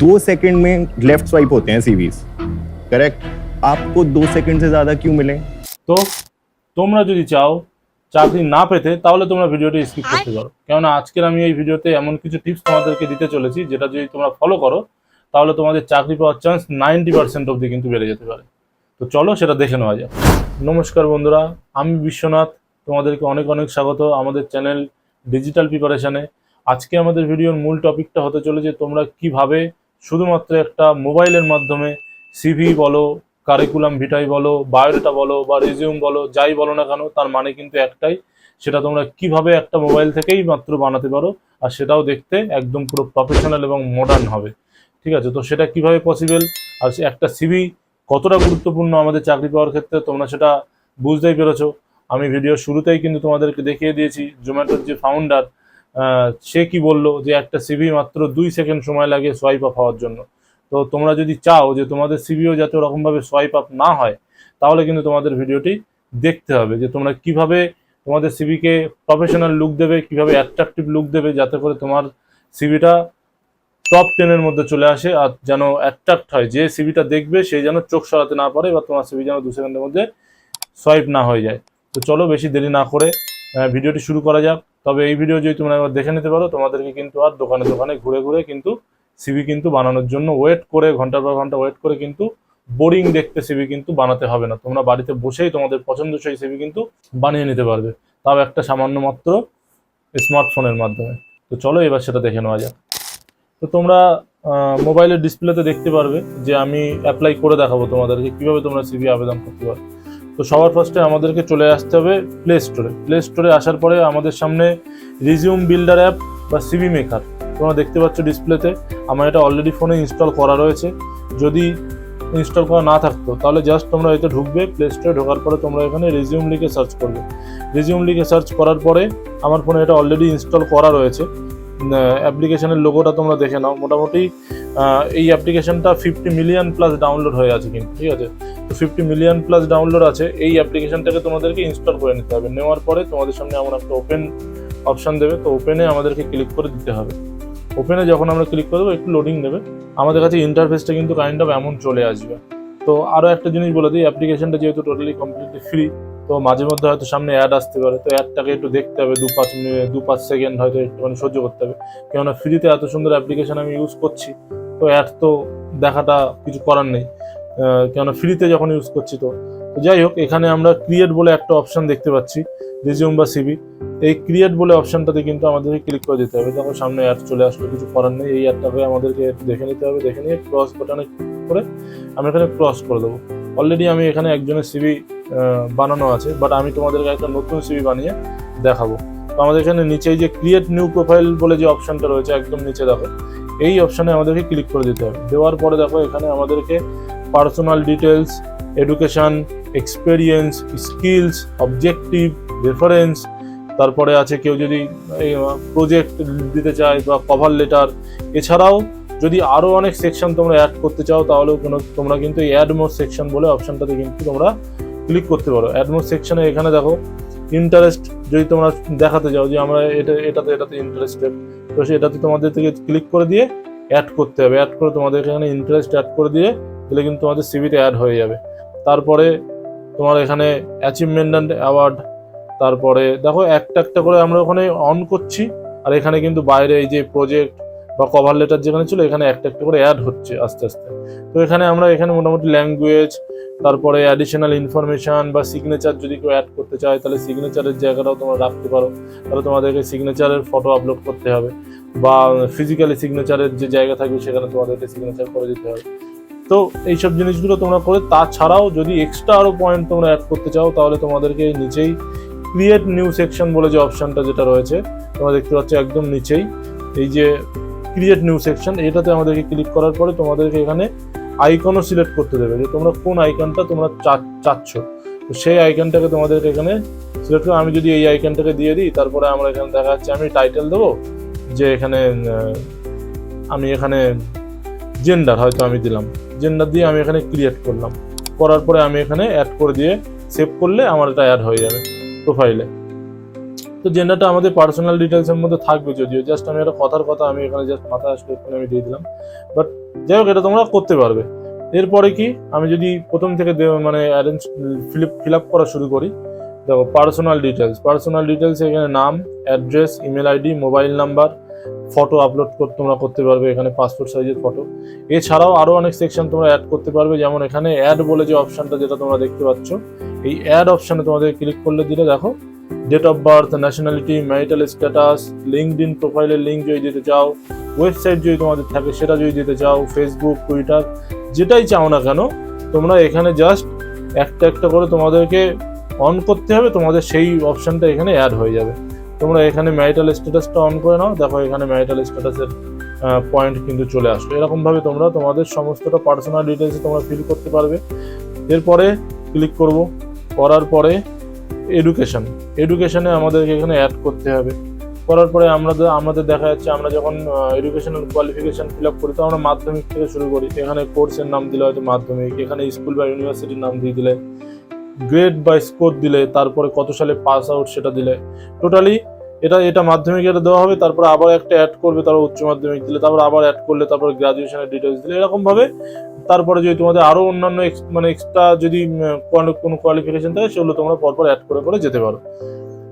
2 second में left swipe होते हैं सीवीज, करेक्ट? आपको 2 सेकंड से ज्यादा क्यों मिले? তো তোমরা যদি চাও চাকরি না পেতে তাহলে তোমরা ভিডিওটি স্কিপ করতে পারো, কেননা আজকের আমি এই ভিডিওতে এমন কিছু টিপস তোমাদেরকে দিতে চলেছি যেটা যদি তোমরা ফলো করো তাহলে তোমাদের চাকরি পাওয়ার চান্স 90% অবধি কিন্তু বেড়ে যেতে পারে। তো চলো সেটা দেখে নেওয়া যাক। নমস্কার বন্ধুরা, আমি বিশ্বনাথ, তোমাদেরকে অনেক অনেক স্বাগত আমাদের চ্যানেল ডিজিটাল প্রিপারেশনে। আজকে আমাদের ভিডিওর মূল টপিকটা হতে চলেছে তোমরা কিভাবে শুধুমাত্র একটা মোবাইলের মাধ্যমে সিভি বলো, কারিকুলাম ভিটাই বলো, বায়োডাটা বলো বা রেজিউম বলো, যাই বলো না কেন তার মানে কিন্তু একটাই, সেটা তোমরা কিভাবে একটা মোবাইল থেকেই মাত্র বানাতে পারো, আর সেটাও দেখতে একদম পুরো প্রফেশনাল এবং মডার্ন হবে। ঠিক আছে, তো সেটা কিভাবে পসিবল, আর একটা সিভি কতটা গুরুত্বপূর্ণ আমাদের চাকরি পাওয়ার ক্ষেত্রে তোমরা সেটা বুঝতেই পেরেছো। আমি ভিডিওর শুরুতেই কিন্তু তোমাদেরকে দেখিয়ে দিয়েছি জোম্যাটোর যে ফাউন্ডার সে কি বললো, যে একটা সিভি মাত্র 2 সেকেন্ড সময় লাগে সোয়াইপ আপ হওয়ার জন্য। তো তোমরা যদি চাও যে তোমাদের সিভিও যাতে ওরকমভাবে সোয়াইপ আপ না হয়, তাহলে কিন্তু তোমাদের ভিডিওটি দেখতে হবে যে তোমরা কিভাবে তোমাদের সিভিকে প্রফেশনাল লুক দেবে, কিভাবে অ্যাট্রাকটিভ লুক দেবে, যাতে করে তোমার সিভিটা টপ 10-এর মধ্যে চলে আসে, আর যেন অ্যাট্রাক্ট হয়, যে সিভিটা দেখবে সেই যেন চোখ সরাতে না পারে, বা তোমার সিভি যেন 2 সেকেন্ডের মধ্যে সোয়াইপ না হয়ে যায়। তো চলো বেশি দেরি না করে ভিডিওটি শুরু করা যাক। তবে এই ভিডিও যদি তোমরা একবার দেখে নিতে পারো, তোমাদেরকে কিন্তু আর দোকানে দোকানে ঘুরে ঘুরে কিন্তু সিভি কিন্তু বানানোর জন্য ওয়েট করে ঘন্টার পর ঘন্টা ওয়েট করে কিন্তু বোরিং দেখতে সিভি কিন্তু বানাতে হবে না। তোমরা বাড়িতে বসেই তোমাদের পছন্দসই সিভি কিন্তু বানিয়ে নিতে পারবে, তাও একটা সামান্য মাত্র স্মার্টফোনের মাধ্যমে। তো চলো এবার সেটা দেখে নেওয়া যাক। তো তোমরা মোবাইলের ডিসপ্লেতে দেখতে পারবে যে আমি অ্যাপ্লাই করে দেখাবো তোমাদেরকে কিভাবে তোমরা সিভি আবেদন করতে পারো। তো সবার ফার্স্টে আমাদেরকে চলে আসতে হবে প্লে স্টোরে। প্লে স্টোরে আসার পরে আমাদের সামনে রিজিউম বিল্ডার অ্যাপ বা সিভি মেকার তোমরা দেখতে পাচ্ছ ডিসপ্লেতে। আমার এটা অলরেডি ফোনে ইনস্টল করা রয়েছে। যদি ইনস্টল করা না থাকতো তাহলে জাস্ট তোমরা এতে ঢুকবে, প্লে স্টোরে ঢোকার পরে তোমরা এখানে রিজিউম লিখে সার্চ করবে। রিজিউম লিখে সার্চ করার পরে আমার ফোনে এটা অলরেডি ইনস্টল করা রয়েছে। অ্যাপ্লিকেশনের লোগোটা তোমরা দেখে নাও। মোটামুটি এই অ্যাপ্লিকেশনটা 50 মিলিয়ন প্লাস ডাউনলোড হয়ে আছে কিন্তু, ঠিক আছে? তো 50 মিলিয়ন প্লাস ডাউনলোড আছে। এই অ্যাপ্লিকেশনটাকে তোমাদেরকে ইনস্টল করে নিতে হবে। নেওয়ার পরে তোমাদের সামনে এমন একটা ওপেন অপশান দেবে, তো ওপেনে আমাদেরকে ক্লিক করে দিতে হবে। ওপেনে যখন আমরা ক্লিক করে দেবো একটু লোডিং নেবে, আমাদের কাছে ইন্টারফেসটা কিন্তু কাইন্ড অফ এমন চলে আসবে। তো আরও একটা জিনিস বলে দিই, অ্যাপ্লিকেশনটা যেহেতু টোটালি কমপ্লিটলি ফ্রি, তো মাঝে মধ্যে হয়তো সামনে অ্যাড আসতে পারে, তো অ্যাডটাকে একটু দেখতে হবে, 2-5 সেকেন্ড হয়তো একটুখানি সহ্য করতে হবে, কেননা ফ্রিতে এত সুন্দর অ্যাপ্লিকেশন আমি ইউজ করছি, তো অ্যাড তো দেখাটা কিছু করার নেই, কেননা ফ্রিতে যখন ইউজ করছি। তো যাই হোক, এখানে আমরা ক্রিয়েট বলে একটা অপশান দেখতে পাচ্ছি, রিজিউম বা সিভি। এই ক্রিয়েট বলে অপশানটাতে কিন্তু আমাদেরকে ক্লিক করে দিতে হবে। তখন সামনে অ্যাড চলে আসলে কিছু করার নেই, এই অ্যাডটাকে আমাদেরকে দেখে নিতে হবে। দেখে নিয়ে ক্রস বাটনে ক্লিক করে আমি এখানে ক্রস করে দেবো। অলরেডি আমি এখানে একজনের সিভি বানানো আছে, বাট আমি তোমাদেরকে একটা নতুন সিভি বানিয়ে দেখাবো। তো আমাদের এখানে নিচেই যে ক্রিয়েট নিউ প্রোফাইল বলে যে অপশানটা রয়েছে একদম নিচে দেখো, এই অপশানে আমাদেরকে ক্লিক করে দিতে হবে। দেওয়ার পরে দেখো এখানে আমাদেরকে personal details, education, experience, skills, objective, reference, তারপরে আছে কেউ যদি প্রজেক্ট দিতে চায় বা কভার লেটার। এছাড়াও যদি আরও অনেক সেকশন তোমরা অ্যাড করতে চাও তাহলেও তোমরা কিন্তু অ্যাড মোর সেকশন বলে অপশানটাতে কিন্তু তোমরা ক্লিক করতে পারো। অ্যাড মোর সেকশনে এখানে দেখো ইন্টারেস্ট যদি তোমরা দেখাতে চাও যে আমরা এটাতে ইন্টারেস্টেড, তো সেটাতে তোমাদের থেকে ক্লিক করে দিয়ে অ্যাড করতে হবে। অ্যাড করে তোমাদের এখানে ইন্টারেস্ট অ্যাড করে দিয়ে দিলে কিন্তু তোমাদের সিভিতে অ্যাড হয়ে যাবে। তারপরে তোমার এখানে অ্যাচিভমেন্ট অ্যান্ড অ্যাওয়ার্ড, তারপরে দেখো একটা একটা করে আমরা ওখানে অন করছি, আর এখানে কিন্তু বাইরে এই যে প্রজেক্ট বা কভার লেটার যেখানে ছিল এখানে একটা একটা করে অ্যাড হচ্ছে আস্তে আস্তে। তো এখানে আমরা মোটামুটি ল্যাঙ্গুয়েজ, তারপরে অ্যাডিশনাল ইনফরমেশন বা সিগনেচার যদি কেউ অ্যাড করতে চায় তাহলে সিগনেচারের জায়গাটাও তোমরা রাখতে পারো। তাহলে তোমাদেরকে সিগনেচারের ফটো আপলোড করতে হবে, বা ফিজিক্যালি সিগনেচারের যে জায়গা থাকবে সেখানে তোমাদেরকে সিগনেচার করে দিতে হবে। তো এইসব জিনিসগুলো তোমরা করে, তাছাড়াও যদি এক্সট্রা আরও পয়েন্ট তোমরা অ্যাড করতে চাও তাহলে তোমাদেরকে নিচেই ক্রিয়েট নিউ সেকশন বলে যে অপশানটা যেটা রয়েছে তোমরা দেখতে পাচ্ছ একদম নিচেই, এই যে ক্রিয়েট নিউ সেকশন, এটাতে আমাদেরকে ক্লিক করার পরে তোমাদেরকে এখানে আইকনও সিলেক্ট করতে দেবে যে তোমরা কোন আইকনটা তোমরা চাচ্ছ। তো সেই আইকনটাকে তোমাদেরকে এখানে সিলেক্ট করে, আমি যদি এই আইকনটাকে দিয়ে দিই, তারপরে আমরা এখানে দেখা যাচ্ছে আমি টাইটেল দেবো যে আমি এখানে জেন্ডার হয়তো আমি দিলাম, জেন্ডার দিয়ে আমি এখানে ক্রিয়েট করলাম। করার পরে আমি এখানে অ্যাড করে দিয়ে সেভ করলে আমার এটা অ্যাড হয়ে যাবে প্রোফাইলে। তো তো জেন্ডারটা আমাদের পার্সোনাল ডিটেলসের মধ্যে থাকবে, যদিও জাস্ট আমি একটা কথার কথা আমি এখানে জাস্ট মাথায় আসলে এখানে আমি দিয়ে দিলাম। বাট যাই হোক, এটা তোমরা করতে পারবে। এরপরে কি, আমি যদি প্রথম থেকে মানে ফিল আপ করা শুরু করি, দেখো পার্সোনাল ডিটেলস এখানে নাম, address, email ID, mobile number, photo upload তোমরা করতে পারবে, এখানে পাসপোর্ট সাইজের ফটো। এছাড়াও আরও অনেক সেকশন তোমরা অ্যাড করতে পারবে, যেমন এখানে অ্যাড বলে যে অপশনটা যেটা তোমরা দেখতে পাচ্ছ, এই অ্যাড অপশানে তোমাদের ক্লিক করলে দিলে দেখো date of birth, nationality, marital status, LinkedIn প্রোফাইলের লিঙ্ক যদি দিতে চাও, ওয়েবসাইট যদি তোমাদের থাকে সেটা যদি দিতে চাও, ফেসবুক, টুইটার, যেটাই চাও না কেন তোমরা এখানে জাস্ট একটা একটা করে তোমাদেরকে অন করতে হবে, তোমাদের সেই অপশানটা এখানে অ্যাড হয়ে যাবে। তোমরা এখানে ম্যারিটাল স্ট্যাটাসটা অন করে নাও, দেখো এখানে ম্যারিটাল স্ট্যাটাসের পয়েন্ট কিন্তু চলে আসবে। এরকমভাবে তোমরা তোমাদের সমস্তটা পার্সোনাল ডিটেলসে তোমরা ফিল করতে পারবে। এরপরে ক্লিক করার পরে এডুকেশনে আমাদেরকে এখানে অ্যাড করতে হবে। করার পরে আমাদের দেখা যাচ্ছে আমরা যখন এডুকেশনাল কোয়ালিফিকেশন ফিল আপ করি তো আমরা মাধ্যমিক থেকে শুরু করি, এখানে কোর্সের নাম দিলে হয়তো মাধ্যমিক, এখানে স্কুল বা ইউনিভার্সিটির নাম দিয়ে দিলে, গ্রেড বা স্কোর দিলে, তারপরে কত সালে পাস আউট সেটা দিলে, টোটালি এটা মাধ্যমিকের দেওয়া হবে। তারপরে আবার একটা অ্যাড করবে, তারপর উচ্চ মাধ্যমিক দিলে, তারপর আবার অ্যাড করলে, তারপরে গ্রাজুয়েশনের ডিটেলস দিলে, এরকমভাবে। তারপরে যদি তোমাদের আরও অন্যান্য মানে এক্সট্রা যদি কোনো কোয়ালিফিকেশন থাকে সেগুলো তোমরা পরপর অ্যাড করে করে যেতে পারো।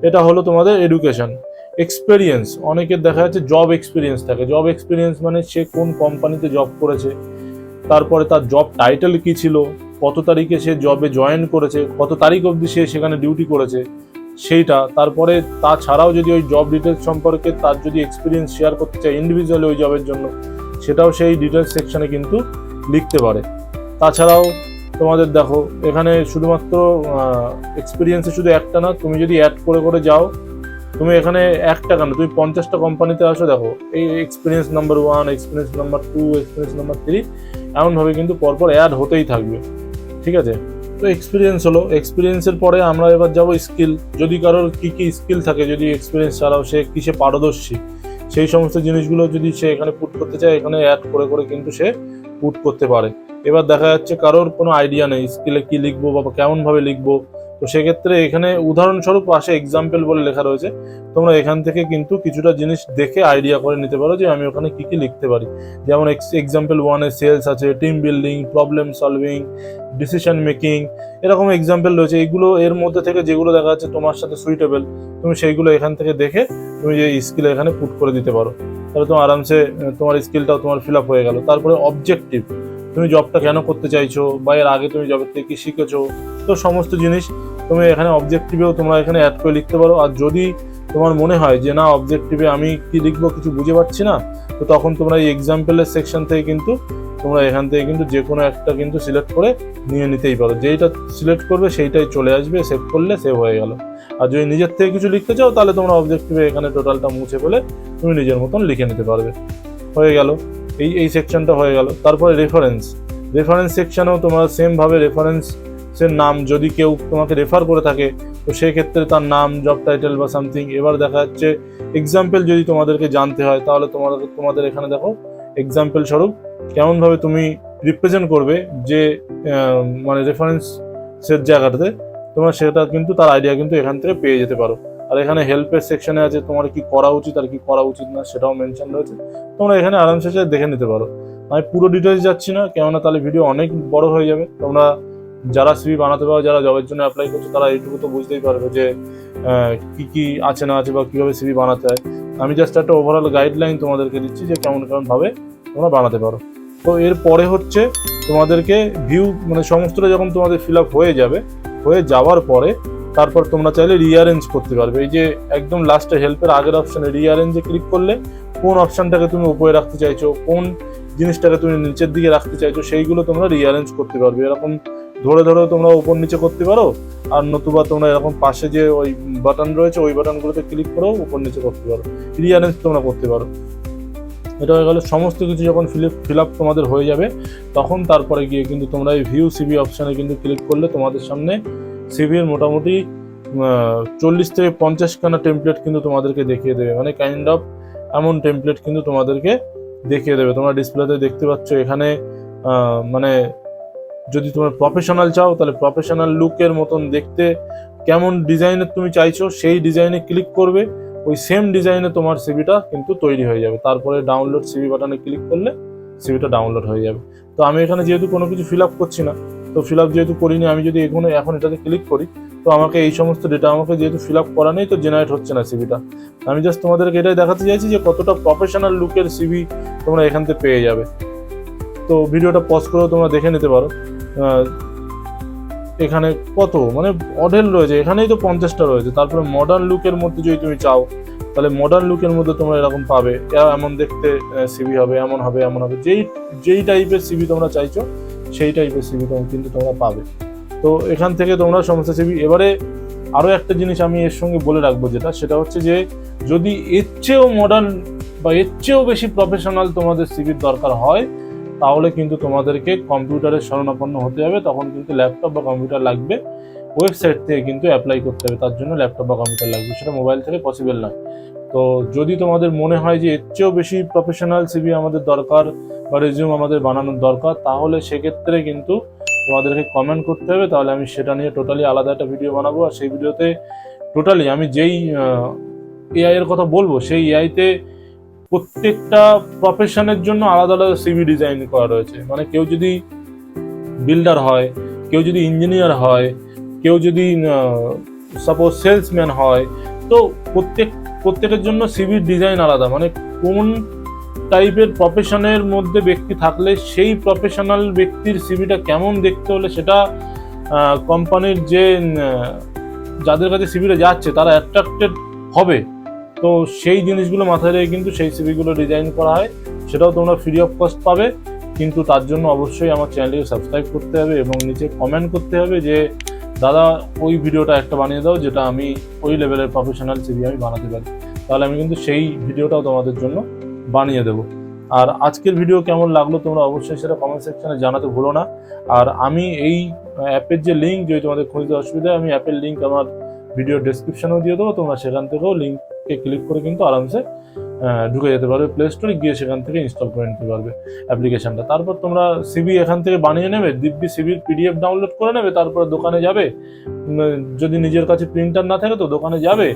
এটা হলো তোমাদের এডুকেশন। এক্সপেরিয়েন্স, অনেকের দেখা যাচ্ছে জব এক্সপিরিয়েন্স থাকে। জব এক্সপিরিয়েন্স মানে সে কোন কোম্পানিতে জব করেছে, তারপরে তার জব টাইটেল কী ছিল, কত তারিখে সে জবে জয়েন করেছে, কত তারিখ অবধি সে সেখানে ডিউটি করেছে সেইটা। তারপরে তাছাড়াও যদি ওই জব ডিটেলস সম্পর্কে তার যদি এক্সপিরিয়েন্স শেয়ার করতে চায় ইন্ডিভিজুয়ালি ওই জবের জন্য, সেটাও সেই ডিটেলস সেকশনে কিন্তু লিখতে পারে। তাছাড়াও তোমাদের দেখো এখানে শুধুমাত্র এক্সপিরিয়েন্সে শুধু একটা না, তুমি যদি অ্যাড করে করে যাও, তুমি এখানে একটা কেন তুমি 50টা কোম্পানিতে আসো, দেখো এই experience number 1, experience number 2, experience number 3, এমনভাবে কিন্তু পরপর অ্যাড হতেই থাকবে। ঠিক আছে, তো এক্সপিরিয়েন্স হলো। এক্সপিরিয়েন্সের পরে আমরা এবার যাবো স্কিল। যদি কারোর কী কী স্কিল থাকে, যদি এক্সপিরিয়েন্স ছাড়াও সে কিসে পারদর্শী, সেই সমস্ত জিনিসগুলো যদি সে এখানে পুট করতে চায়, এখানে অ্যাড করে করে কিন্তু সে পুট করতে পারে। এবার দেখা যাচ্ছে কারোর কোনো আইডিয়া নেই স্কিলে কী লিখবো বা কেমনভাবে লিখবো, তো সেক্ষেত্রে এখানে উদাহরণস্বরূপ পাশে এক্সাম্পল বলে লেখা রয়েছে, তোমরা এখান থেকে কিন্তু কিছুটা জিনিস দেখে আইডিয়া করে নিতে পারো যে আমি ওখানে কী কী লিখতে পারি। যেমন এক্সাম্পল 1-এ সেলস আছে, team building, problem solving, decision making, এরকম এক্সাম্পল রয়েছে। এইগুলো এর মধ্যে থেকে যেগুলো দেখা যাচ্ছে তোমার সাথে সুইটেবল, তুমি সেইগুলো এখান থেকে দেখে তুমি যে স্কিল এখানে পুট করে দিতে পারো, তাহলে তোমার আরামসে তোমার স্কিলটাও তোমার ফিল আপ হয়ে গেল। তারপরে অবজেক্টিভ, তুমি জবটা কেন করতে চাইছো বা এর আগে তুমি জবের থেকে কী শিখেছো, তো সমস্ত জিনিস তুমি এখানে অবজেক্টিভেও তোমরা এখানে অ্যাড করে লিখতে পারো। আর যদি তোমার মনে হয় যে না অবজেক্টিভে আমি কি লিখবো কিছু বুঝে পাচ্ছি না, তো তখন তোমরা এই এক্সাম্পলের সেকশন থেকে কিন্তু তোমরা এখান থেকে কিন্তু যে কোনো একটা কিন্তু সিলেক্ট করে নিয়ে নিতেই পারো। যেইটা সিলেক্ট করবে সেইটাই চলে আসবে, সেভ করলে সেভ হয়ে গেল। আর যদি নিজের থেকে কিছু লিখতে চাও তাহলে তোমরা অবজেক্টিভে এখানে টোটালটা মুছে ফেলে তুমি নিজের মতন লিখে নিতে পারবে। হয়ে গেল, এই সেকশনটা হয়ে গেল। তারপরে রেফারেন্স সেকশনেও তোমরা সেমভাবে রেফারেন্সের নাম, যদি কেউ তোমাকে রেফার করে থাকে তো সেই ক্ষেত্রে তার নাম, জব টাইটেল বা সামথিং। এবার দেখা যাচ্ছে এক্সাম্পল যদি তোমাদেরকে জানতে হয় তাহলে তোমাদের এখানে দেখো এক্সাম্পল স্বরূপ কেমনভাবে তুমি রিপ্রেজেন্ট করবে যে মানে রেফারেন্সের জায়গাটাতে, তোমরা সেটা কিন্তু তার আইডিয়া কিন্তু এখান থেকে পেয়ে যেতে পারো। আর এখানে হেল্পের সেকশনে আছে তোমার কি করা উচিত আর কি করা উচিত না সেটাও মেনশন রয়েছে, তোমরা এখানে আরামসে দেখে নিতে পারো। আমি পুরো ডিটেলস যাচ্ছি না, কেননা তাহলে ভিডিও অনেক বড় হয়ে যাবে। তোমরা যারা সিভি বানাতে পারো, যারা জবের জন্য অ্যাপ্লাই করছো, তারা এইটুকু তো বুঝতেই পারবে যে কি কি আছে না আছে বা কীভাবে সিভি বানাতে হয়। আমি জাস্ট একটা ওভারঅল গাইডলাইন তোমাদেরকে দিচ্ছি যে কেমনভাবে তোমরা বানাতে পারো। তো এরপরে হচ্ছে তোমাদেরকে ভিউ, মানে সমস্তটা যখন তোমাদের ফিল আপ হয়ে যাওয়ার পরে তারপর তোমরা চাইলে রিঅ্যারেঞ্জ করতে পারবে। এই যে একদম লাস্টে হেল্পের আগের অপশানে রিঅ্যারেঞ্জে ক্লিক করলে কোন অপশানটাকে তুমি উপরে রাখতে চাইছো, কোন জিনিসটাকে তুমি নিচের দিকে রাখতে চাইছো, সেইগুলো তোমরা রিঅ্যারেঞ্জ করতে পারবে। এরকম ধরে তোমরা উপর নিচে করতে পারো, আর নতুবা তোমরা এরকম পাশে যে ওই বাটন রয়েছে ওই বাটনগুলোতে ক্লিক করেও উপর নিচে করতে পারো, রিঅ্যারেঞ্জ তোমরা করতে পারো। এটা হয়ে গেলে সমস্ত কিছু যখন ফিল আপ তোমাদের হয়ে যাবে তখন তারপরে গিয়ে কিন্তু তোমরা এই ভিউ সিভি অপশানে কিন্তু ক্লিক করলে তোমাদের সামনে সিভির মোটামুটি 40 থেকে 50 খানা টেমপ্লেট কিন্তু তোমাদেরকে দেখিয়ে দেবে, মানে কাইন্ড অফ এমন টেমপ্লেট কিন্তু তোমাদেরকে দেখিয়ে দেবে। তোমরা ডিসপ্লেতে দেখতে পাচ্ছ এখানে মানে যদি তোমরা প্রফেশনাল চাও তাহলে প্রফেশনাল লুকের মতন দেখতে কেমন ডিজাইনের তুমি চাইছো সেই ডিজাইনে ক্লিক করবে, ওই সেম ডিজাইনে তোমার সিভিটা কিন্তু তৈরি হয়ে যাবে। তারপরে ডাউনলোড সিভি বাটনে ক্লিক করলে সিভিটা ডাউনলোড হয়ে যাবে। তো আমি এখানে যেহেতু কোনো কিছু ফিল আপ করছি না, তো ফিল আপ যেহেতু করিনি, আমি যদি এখন এটাতে ক্লিক করি তো আমাকে এই সমস্ত ডেটা আমাকে যেহেতু ফিল আপ করা নেই, তো জেনারেট হচ্ছে না সিভিটা। আমি জাস্ট তোমাদেরকে এটাই দেখাতে চাইছি যে কতটা প্রফেশনাল লুকের সিভি তোমরা এখান থেকে পেয়ে যাবে। তো ভিডিওটা পজ করেও তোমরা দেখে নিতে পারো। এখানে কত মানে অঢেল রয়েছে, এখানেই তো 50টা রয়েছে। তারপরে মডার্ন লুকের মধ্যে যদি তুমি চাও তাহলে মডার্ন লুকের মধ্যে তোমরা এরকম পাবে, এমন দেখতে সিভি হবে, এমন হবে, এমন হবে, যেই টাইপের সিভি তোমরা চাইছো সেই টাইপের সিভি কিন্তু তোমরা পাবে। তো এখান থেকে তোমরা সমস্ত সিভি। এবারে আরও একটা জিনিস আমি এর সঙ্গে বলে রাখবো, সেটা হচ্ছে যে যদি এর চেয়েও মডার্ন বা এর চেয়েও বেশি প্রফেশনাল তোমাদের সিভির দরকার হয় তাহলে কিন্তু তোমাদেরকে কম্পিউটারের শরণাপন্ন হতে হবে। তখন কিন্তু ল্যাপটপ বা কম্পিউটার লাগবে, ওয়েবসাইট থেকে কিন্তু অ্যাপ্লাই করতে হবে, তার জন্য ল্যাপটপ বা কম্পিউটার লাগবে, সেটা মোবাইল থেকে পসিবল নয়। তো যদি তোমাদের মনে হয় যে এর চেয়েও বেশি প্রফেশনাল সিভি আমাদের দরকার বা রেজিউম আমাদের বানানোর দরকার, তাহলে সেক্ষেত্রে কিন্তু তোমাদেরকে কমেন্ট করতে হবে, তাহলে আমি সেটা নিয়ে টোটালি আলাদা একটা ভিডিও বানাবো। আর সেই ভিডিওতে টোটালি আমি যেই এআই এর কথা বলবো, সেই এআইতে প্রত্যেকটা প্রফেশনের জন্য আলাদা আলাদা সিভি ডিজাইন করা রয়েছে। মানে কেউ যদি বিল্ডার হয়, কেউ যদি ইঞ্জিনিয়ার হয়, কেউ যদি সাপোজ সেলসম্যান হয়, তো প্রত্যেকের জন্য সিভির ডিজাইন আলাদা। মানে কোন টাইপের প্রফেশনের মধ্যে ব্যক্তি থাকলে সেই প্রফেশনাল ব্যক্তির সিভিটা কেমন দেখতে হলে সেটা কোম্পানির যাদের কাছে সিভিটা যাচ্ছে তারা অ্যাট্রাক্টেড হবে। তো সেই জিনিসগুলো মাথায় রেখে কিন্তু সেই সিভিগুলো ডিজাইন করা হয়, সেটাও তোমরা ফ্রি অফ কস্ট পাবে। কিন্তু তার জন্য অবশ্যই আমার চ্যানেলকে সাবস্ক্রাইব করতে হবে এবং নিচে কমেন্ট করতে হবে যে দাদা ওই ভিডিওটা একটা বানিয়ে দাও যেটা আমি ওই লেভেলের প্রফেশনাল সিভি আমি বানাতে পারি, তাহলে আমি কিন্তু সেই ভিডিওটাও তোমাদের জন্য বানিয়ে দেবো। আর আজকের ভিডিও কেমন লাগলো তোমরা অবশ্যই সেটা কমেন্ট সেকশনে জানাতে ভুলো না। আর আমি এই অ্যাপের যে লিঙ্ক, যদি তোমাদের খুঁজতে অসুবিধা হয়, আমি অ্যাপের লিঙ্ক আমার ভিডিও ডেসক্রিপশনেও দিয়ে দেবো, তোমরা সেখান থেকেও লিঙ্ককে ক্লিক করে কিন্তু আরামসে ঢুকে যেতে পারবে প্লে স্টোরে, গিয়ে সেখান থেকে ইনস্টল করে নিতে পারবে অ্যাপ্লিকেশনটা। তারপর তোমরা সিভি এখান থেকে বানিয়ে নেবে, দিব্যি সিভির পিডিএফ ডাউনলোড করে নেবে, তারপরে দোকানে যাবে, যদি নিজের কাছে প্রিন্টার না থাকে তো দোকানে যাবে,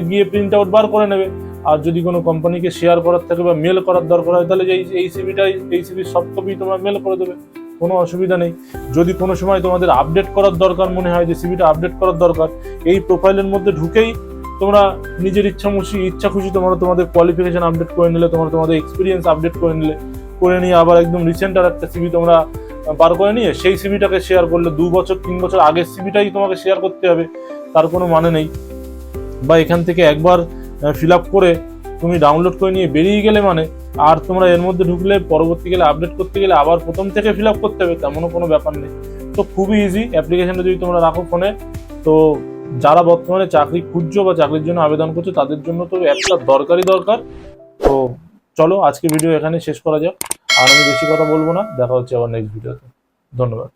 গিয়ে প্রিন্ট আউট বার করে নেবে। আর যদি কোনো কোম্পানিকে শেয়ার করার থাকে বা মেল করার দরকার হয় তাহলে এই সিভির সফট কপি তোমরা মেল করে দেবে, কোনো অসুবিধা নেই। যদি কোনো সময় তোমাদের আপডেট করার দরকার মনে হয় যে সিভিটা আপডেট করার দরকার, এই প্রোফাইলের মধ্যে ঢুকেই তোমরা নিজের ইচ্ছা খুশি তোমরা তোমাদের কোয়ালিফিকেশন আপডেট করে নিলে, তোমাদের এক্সপিরিয়েন্স আপডেট করে নিয়ে আবার একদম রিসেন্ট আর একটা সিভি তোমরা বার করে নিয়ে সেই সিভিটাকে শেয়ার করলে 2 বছর 3 বছর আগের সিভিটাই তোমাকে শেয়ার করতে হবে, তার কোনো মানে নেই। বা এখান থেকে একবার ফিল আপ করে তুমি ডাউনলোড করে নিয়ে বেরিয়ে গেলে মানে আর তোমরা এর মধ্যে ঢুকলে পরবর্তীকালে আপডেট করতে গেলে আবার প্রথম থেকে ফিল আপ করতে হবে, তেমনও কোনো ব্যাপার নেই। তো খুবই ইজি অ্যাপ্লিকেশনটা যদি তোমরা রাখো ফোনে। তো যারা বর্তমানে চাকরি খুঁজছো বা চাকরির জন্য আবেদন করছো তাদের জন্য তো অ্যাপটা দরকার। তো চলো আজকে ভিডিও এখানে শেষ করা যাক, আর আমি বেশি কথা বলবো না, দেখা হচ্ছে আবার নেক্সট ভিডিওতে। ধন্যবাদ।